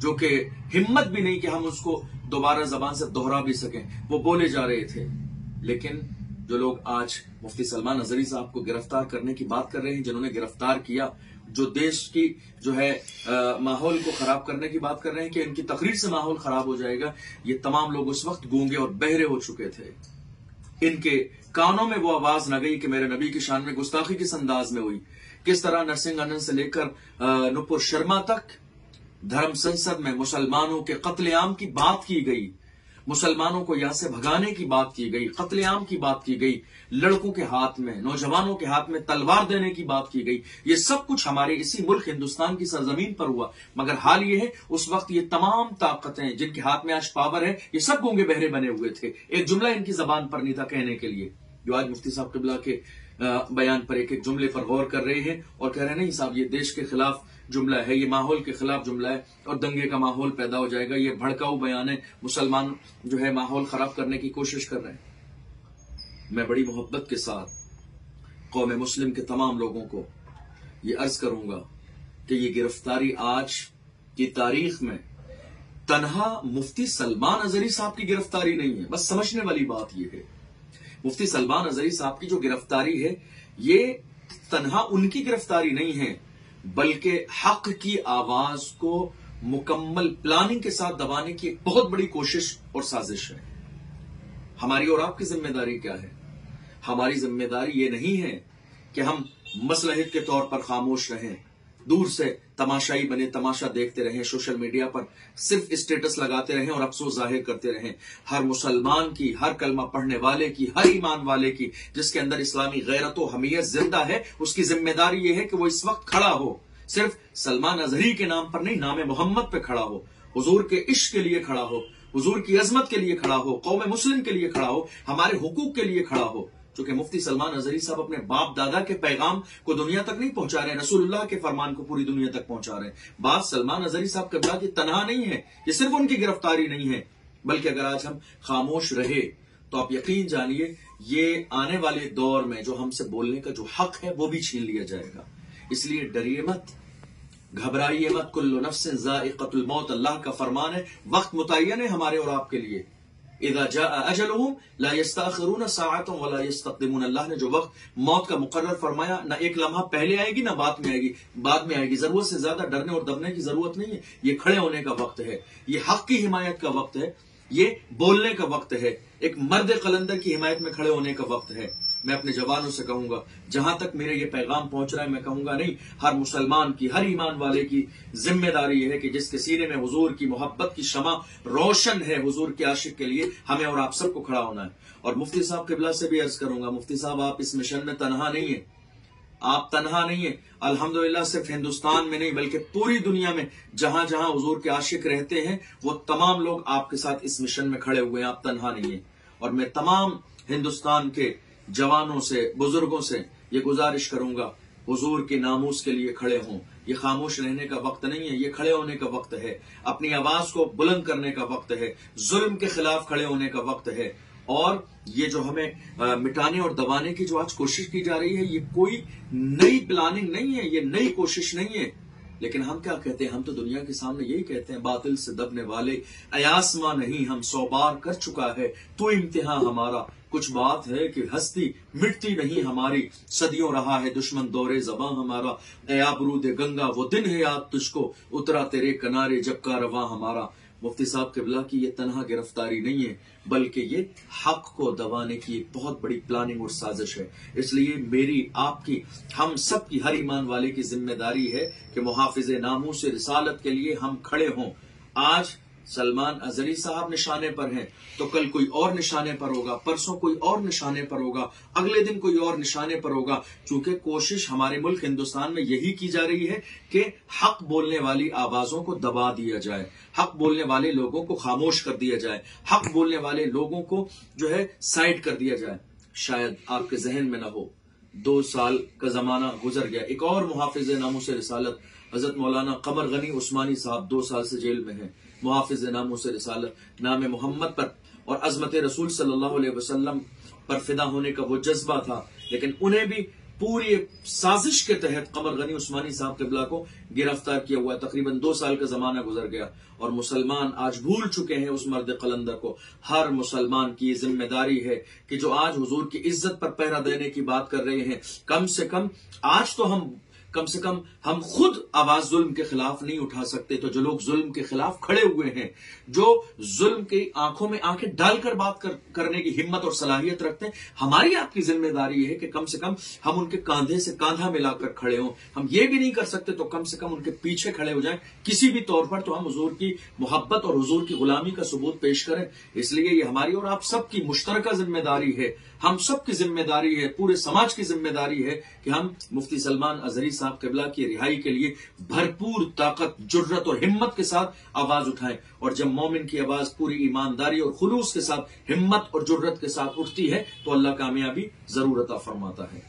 جو کہ ہمت بھی نہیں کہ ہم اس کو دوبارہ زبان سے دوہرا بھی سکیں، وہ بولے جا رہے تھے۔ لیکن جو لوگ آج مفتی سلمان اظہری صاحب کو گرفتار کرنے کی بات کر رہے ہیں، جنہوں نے گرفتار کیا، جو دیش کی جو ہے ماحول کو خراب کرنے کی بات کر رہے ہیں کہ ان کی تقریر سے ماحول خراب ہو جائے گا، یہ تمام لوگ اس وقت گونگے اور بہرے ہو چکے تھے۔ ان کے کانوں میں وہ آواز نہ گئی کہ میرے نبی کی شان میں گستاخی کس انداز میں ہوئی، کس طرح نرسنگ آنند سے لے کر نپور شرما تک دھرم سنسد میں مسلمانوں کے قتل عام کی بات کی گئی، مسلمانوں کو یہاں سے بھگانے کی بات کی گئی، قتل عام کی بات کی گئی، لڑکوں کے ہاتھ میں، نوجوانوں کے ہاتھ میں تلوار دینے کی بات کی گئی۔ یہ سب کچھ ہمارے اسی ملک ہندوستان کی سرزمین پر ہوا، مگر حال یہ ہے اس وقت یہ تمام طاقتیں جن کے ہاتھ میں آج پاور ہے، یہ سب گونگے بہرے بنے ہوئے تھے۔ ایک جملہ ان کی زبان پر نہیں تھا کہنے کے لیے، جو آج مفتی صاحب قبلہ کے بیان پر ایک ایک جملے پر غور کر رہے ہیں اور کہہ رہے ہیں نہیں صاحب یہ دیش کے خلاف جملہ ہے، یہ ماحول کے خلاف جملہ ہے اور دنگے کا ماحول پیدا ہو جائے گا، یہ بھڑکاؤ بیان ہے، مسلمان جو ہے ماحول خراب کرنے کی کوشش کر رہے ہیں۔ میں بڑی محبت کے ساتھ قوم مسلم کے تمام لوگوں کو یہ عرض کروں گا کہ یہ گرفتاری آج کی تاریخ میں تنہا مفتی سلمان اظہری صاحب کی گرفتاری نہیں ہے۔ بس سمجھنے والی بات یہ ہے، مفتی سلمان اظہری صاحب کی جو گرفتاری ہے یہ تنہا ان کی گرفتاری نہیں ہے، بلکہ حق کی آواز کو مکمل پلاننگ کے ساتھ دبانے کی ایک بہت بڑی کوشش اور سازش ہے۔ ہماری اور آپ کی ذمہ داری کیا ہے؟ ہماری ذمہ داری یہ نہیں ہے کہ ہم مصلحت کے طور پر خاموش رہیں، دور سے تماشائی بنے، تماشا دیکھتے رہیں، سوشل میڈیا پر صرف اسٹیٹس لگاتے رہیں اور افسوس ظاہر کرتے رہیں۔ ہر مسلمان کی، ہر کلمہ پڑھنے والے کی، ہر ایمان والے کی جس کے اندر اسلامی غیرت و حمیت زندہ ہے، اس کی ذمہ داری یہ ہے کہ وہ اس وقت کھڑا ہو، صرف سلمان اظہری کے نام پر نہیں، نام محمد پہ کھڑا ہو، حضور کے عشق کے لیے کھڑا ہو، حضور کی عظمت کے لیے کھڑا ہو، قوم مسلم کے لیے کھڑا ہو، ہمارے حقوق کے لیے کھڑا ہو۔ چونکہ مفتی سلمان اظہری صاحب اپنے باپ دادا کے پیغام کو دنیا تک نہیں پہنچا رہے ہیں، رسول اللہ کے فرمان کو پوری دنیا تک پہنچا رہے ہیں۔ بات سلمان اظہری صاحب قبلہ کی تنہا نہیں ہے، یہ صرف ان کی گرفتاری نہیں ہے، بلکہ اگر آج ہم خاموش رہے تو آپ یقین جانیے یہ آنے والے دور میں جو ہم سے بولنے کا جو حق ہے وہ بھی چھین لیا جائے گا۔ اس لیے ڈریے مت، گھبرائیے مت، کل نفس ذائقۃ الموت، اللہ کا فرمان ہے، وقت متعین ہے ہمارے اور آپ کے لیے۔ اذا جاء اجلهم لا يستاخرون ساعة ولا يستقدمون، اللہ نے جو وقت موت کا مقرر فرمایا، نہ ایک لمحہ پہلے آئے گی نہ بعد میں آئے گی۔ ضرورت سے زیادہ ڈرنے اور دبنے کی ضرورت نہیں ہے، یہ کھڑے ہونے کا وقت ہے، یہ حق کی حمایت کا وقت ہے، یہ بولنے کا وقت ہے، ایک مرد قلندر کی حمایت میں کھڑے ہونے کا وقت ہے۔ میں اپنے جوانوں سے کہوں گا، جہاں تک میرے یہ پیغام پہنچ رہا ہے، میں کہوں گا نہیں، ہر مسلمان کی، ہر ایمان والے کی ذمہ داری یہ ہے کہ جس کے سینے میں حضور کی محبت کی شمع روشن ہے، حضور کے عاشق کے لیے ہمیں اور آپ سب کو کھڑا ہونا ہے۔ اور مفتی صاحب قبلہ سے بھی عرض کروں گا، مفتی صاحب آپ اس مشن میں تنہا نہیں ہیں، آپ تنہا نہیں ہیں، الحمدللہ صرف ہندوستان میں نہیں بلکہ پوری دنیا میں جہاں جہاں حضور کے عاشق رہتے ہیں وہ تمام لوگ آپ کے ساتھ اس مشن میں کھڑے ہوئے ہیں، آپ تنہا نہیں ہیں۔ اور میں تمام ہندوستان کے جوانوں سے، بزرگوں سے یہ گزارش کروں گا، حضور کے ناموس کے لیے کھڑے ہوں۔ یہ خاموش رہنے کا وقت نہیں ہے، یہ کھڑے ہونے کا وقت ہے، اپنی آواز کو بلند کرنے کا وقت ہے، ظلم کے خلاف کھڑے ہونے کا وقت ہے۔ اور یہ جو ہمیں مٹانے اور دبانے کی جو آج کوشش کی جا رہی ہے، یہ کوئی نئی پلاننگ نہیں ہے، یہ نئی کوشش نہیں ہے، لیکن ہم کیا کہتے ہیں؟ ہم تو دنیا کے سامنے یہی کہتے ہیں، باطل سے دبنے والے ایاسما نہیں، ہم 100 بار کر چکا ہے تو امتحان ہمارا، کچھ بات ہے کہ ہستی مٹتی نہیں ہماری، صدیوں رہا ہے دشمن دورے زباں ہمارا، اے آبرود گنگا وہ دن ہے یاد تجھ کو، اترا تیرے کنارے جب کا رواں ہمارا۔ مفتی صاحب قبلہ کی یہ تنہا گرفتاری نہیں ہے، بلکہ یہ حق کو دبانے کی ایک بہت بڑی پلاننگ اور سازش ہے۔ اس لیے میری، آپ کی، ہم سب کی، ہر ایمان والے کی ذمہ داری ہے کہ محافظ ناموس رسالت کے لیے ہم کھڑے ہوں۔ آج سلمان اظہری صاحب نشانے پر ہیں تو کل کوئی اور نشانے پر ہوگا، پرسوں کوئی اور نشانے پر ہوگا، اگلے دن کوئی اور نشانے پر ہوگا، چونکہ کوشش ہمارے ملک ہندوستان میں یہی کی جا رہی ہے کہ حق بولنے والی آوازوں کو دبا دیا جائے، حق بولنے والے لوگوں کو خاموش کر دیا جائے، حق بولنے والے لوگوں کو جو ہے سائڈ کر دیا جائے۔ شاید آپ کے ذہن میں نہ ہو، 2 سال کا زمانہ گزر گیا، ایک اور محافظ ناموس رسالت حضرت مولانا قمر غنی عثمانی صاحب 2 سال سے جیل میں ہیں، محافظ ناموس رسالت، نام محمد پر اور عظمت رسول صلی اللہ علیہ وسلم پر فدا ہونے کا وہ جذبہ تھا، لیکن انہیں بھی پوری سازش کے تحت قمر غنی عثمانی صاحب قبلہ کو گرفتار کیا ہوا ہے. تقریباً 2 سال کا زمانہ گزر گیا اور مسلمان آج بھول چکے ہیں اس مرد قلندر کو. ہر مسلمان کی یہ ذمہ داری ہے کہ جو آج حضور کی عزت پر پہرا دینے کی بات کر رہے ہیں، کم سے کم آج تو ہم خود آواز ظلم کے خلاف نہیں اٹھا سکتے، تو جو لوگ ظلم کے خلاف کھڑے ہوئے ہیں، جو ظلم کی آنکھوں میں آنکھیں ڈال کر بات کرنے کی ہمت اور صلاحیت رکھتے ہیں، ہماری آپ کی ذمہ داری ہے کہ کم سے کم ہم ان کے کاندھے سے کاندھا ملا کر کھڑے ہوں. ہم یہ بھی نہیں کر سکتے تو کم سے کم ان کے پیچھے کھڑے ہو جائیں کسی بھی طور پر، تو ہم حضور کی محبت اور حضور کی غلامی کا ثبوت پیش کریں. اس لیے یہ ہماری اور آپ سب کی مشترکہ ذمہ داری ہے، ہم سب کی ذمہ داری ہے، پورے سماج کی ذمہ داری ہے کہ ہم مفتی سلمان اظہری صاحب قبلہ کی رہائی کے لیے بھرپور طاقت، جرت اور ہمت کے ساتھ آواز اٹھائیں. اور جب مومن کی آواز پوری ایمانداری اور خلوص کے ساتھ، ہمت اور جرت کے ساتھ اٹھتی ہے تو اللہ کامیابی ضرور عطا فرماتا ہے.